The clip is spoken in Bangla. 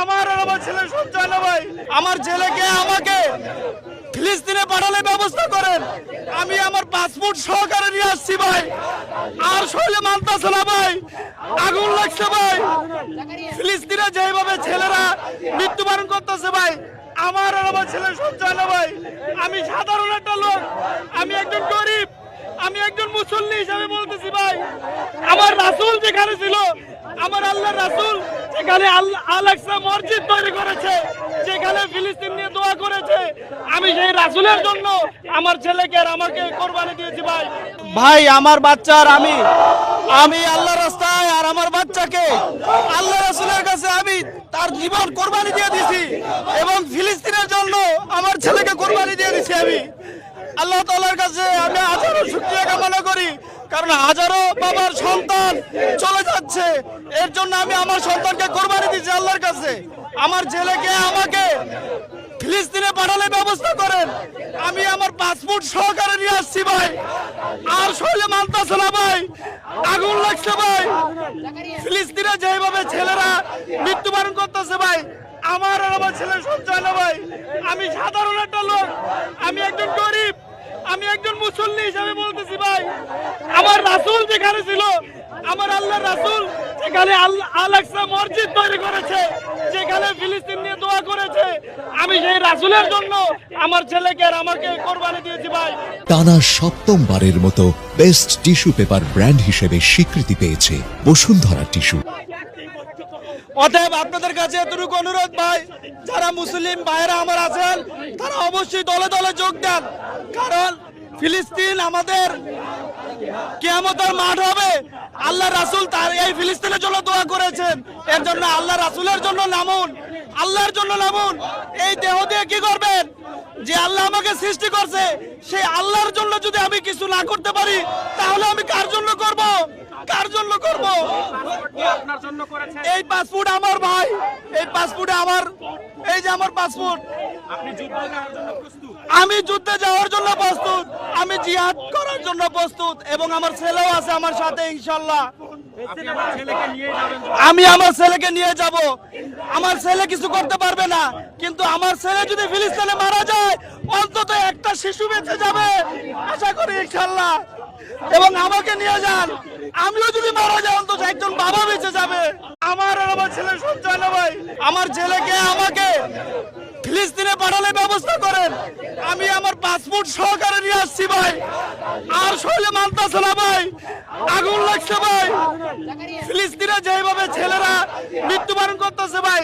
আমার আর আমার ছেলের সঞ্চয় না ভাই। আমার ছেলেকে আমাকে ফিলিস্তিনে পাঠানোর ব্যবস্থা করেন। আমি আমার পাসপোর্ট সহকারে নিয়ে আসছি ভাই, আর শৈলে মানতেছে না ভাই, আগুন লাগছে ভাই। ফিলিস্তিনে যেভাবে ছেলেরা মৃত্যুবরণ করতেছে ভাই, আমার আর আমার ছেলের সঞ্চয় না ভাই। আমি সাধারণ একটা লোক, আমি একজন গরিব, আমি একজন মুসল্লি হিসাবে বলতেছি ভাই, আমার রাসূল যেখানে ছিল, আমার আল্লাহর রাসূল যেখানে আল-আকসা মসজিদ তৈরি করেছে, যেখানে ফিলিস্তিন নিয়ে দোয়া করেছে, আমি সেই রাসূলের জন্য আমার ছেলেকে আর আমাকে কোরবানি দিয়েছি ভাই। ভাই আমার বাচ্চা আর আমি আল্লাহর রাস্তায় আর আমার বাচ্চাকে আল্লাহ রাসূলের কাছে আমি তার জীবন কোরবানি দিয়ে দিয়েছি, এবং ফিলিস্তিনের জন্য আমার ছেলেকে কোরবানি দিয়ে দিয়েছি। আমি আল্লাহ তাআলার কাছে আমি হাজারো শুকরিয়া কামনা করি, কারণ হাজারো বাবার সন্তান চলে যাচ্ছে, এর জন্য আমি আমার সন্তানকে কোরবানি দিয়েছি আল্লাহর কাছে। আমার ছেলেকে আমাকে ফিলিস্তিনে পাঠানোর ব্যবস্থা করেন। আমি আমার পাসপোর্ট সহকারে নিয়ে আসছি ভাই, আর শৈলে মানতেছে না ভাই, আগুন লাগছে ভাই। ফিলিস্তিনে যেভাবে ছেলেরা মৃত্যুবরণ করতেছে ভাই, আমার আর আমার ছেলের সঞ্চয় না ভাই। আমি সাধারণ একটা লোক, আমি একজন গরিব, আমি একজন মুসল্লি হিসাবে বলতেছি ভাই, আমার রাসূল যেখানে ছিল, আমার আল্লাহর রাসূল যেখানে আল-আকসা মসজিদ তৈরি করেছে, যেখানে ফিলিস্তিন নিয়ে দোয়া করেছে, আমি সেই রাসূলের জন্য আমার ছেলেকে আর আমাকে কোরবানি দিয়েছি ভাই। টানা সপ্তমবারের মতো বেস্ট টিস্যু পেপার ব্র্যান্ড হিসেবে স্বীকৃতি পেয়েছে বসুন্ধরা টিস্যু। অতএব আপনাদের কাছে এতটুকু অনুরোধ ভাই, যারা মুসলিম ভাইরা আমার আছেন, তারা অবশ্যই দলে দলে যোগ দেন, কারণ ফিলিস্তিন আমাদের কিয়ামতের মাঠ হবে। আল্লাহ রাসূল তার এই ফিলিস্তিনের জন্য দোয়া করেছেন, এর জন্য আল্লাহ রাসূলের জন্য নামুন, আল্লাহর জন্য নামুন। এই দেহ দিয়ে কি করবেন? যে আল্লাহ আমাকে সৃষ্টি করছে, সেই আল্লাহর জন্য যদি আমি কিছু না করতে পারি, তাহলে আমি কার জন্য করব? কার জন্য করব? এই পাসপোর্ট আমার ভাই, এই পাসপোর্টে আমার, এই যে আমার পাসপোর্ট। আমি যুদ্ধে যাওয়ার জন্য প্রস্তুত, আমি জিহাদ করার জন্য প্রস্তুত, এবং আমার ছেলেও আছে আমার সাথে ইনশাআল্লাহ। আমি আমার ছেলেকে নিয়ে যাব। আমার ছেলে কিছু করতে পারবে না, কিন্তু আমার ছেলে যদি ফিলিস্তিনে মারা যায়, অন্তত একটা শিশু বেঁচে যাবে আশা করি ইনশাআল্লাহ। এবং আমাকে নিয়ে যান, আমিও যদি মারা যাই অন্তত একজন বাবা বেঁচে যাবে। আমার আর আমার ছেলের সঞ্চয় না ভাই। আমার ছেলেকে আমাকে ফিলিস্তিনে পাঠানোর ব্যবস্থা করেন। আমি আমার পাসপোর্ট সহকারে নিয়ে আসছি ভাই, আর শৈলে মানতেছে না ভাই, আগুন লাগছে ভাই। ফিলিস্তিনে যেভাবে ছেলেরা মৃত্যুবরণ করতেছে ভাই,